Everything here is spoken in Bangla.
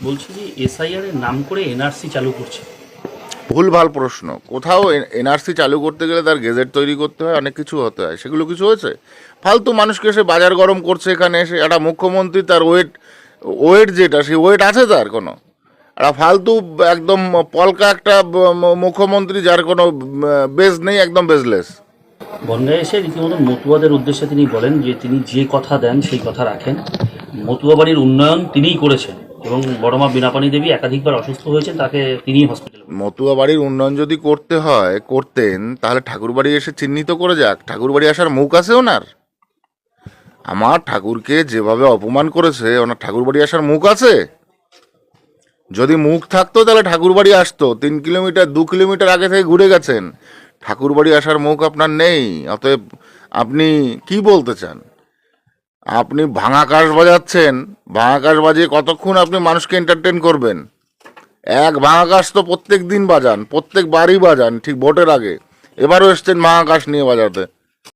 বলছি যে এসআইআর এর নাম করে এনআরসি চালু করছে। ভুলভাল প্রশ্ন। কোথাও এনআরসি চালু করতে গেলে তার গেজেট তৈরি করতে হয়, অনেক কিছু হতে হয়, সেগুলো কিছু হয়েছে? ফালতু মানুষকে এসে বাজার গরম করছে এখানে এসে। একটা মুখ্যমন্ত্রী, তার ওয়েট যেটা, সেই ওয়েট আছে তার কোনো? একটা ফালতু একদম পলকা একটা মুখ্যমন্ত্রী, যার কোনো বেজ নেই, একদম বেজলেস। বনগাঁয়ে এসে রীতিমতো মতুয়াদের উদ্দেশ্যে তিনি বলেন যে তিনি যে কথা দেন সেই কথা রাখেন। মতুয়া বাড়ির উন্নয়ন তিনিই করেছেন এবং বড়মা বীণাপানি দেবী একাধিকবার অসুস্থ হয়েছেন, তাকে তিনিই হসপিটালে। মতুয়া বাড়ির উন্নয়ন যদি করতেন, তাহলে ঠাকুরবাড়ি এসে চিহ্নিত করে যাক। ঠাকুরবাড়ি আসার মুখ আছে ওনার? আমার ঠাকুরকে যেভাবে অপমান করেছে, ওনার ঠাকুরবাড়ি আসার মুখ আছে? যদি মুখ থাকতো তাহলে ঠাকুরবাড়ি আসতো। 3 কিলোমিটার 2 কিলোমিটার আগে থেকে ঘুরে গেছেন। ঠাকুরবাড়ি আসার মুখ আপনার নেই। অতএব আপনি কি বলতে চান? আপনি ভাঙা কাশ বাজাচ্ছেন। ভাঙা কাশ বাজিয়ে কতক্ষণ আপনি মানুষকে এন্টারটেন করবেন? এক ভাঙা কাশ তো প্রত্যেক দিন বাজান, প্রত্যেক বাড়ি বাজান, ঠিক ভোটের আগে। এবারও এসছেন ভাঙা কাশ নিয়ে বাজাতে।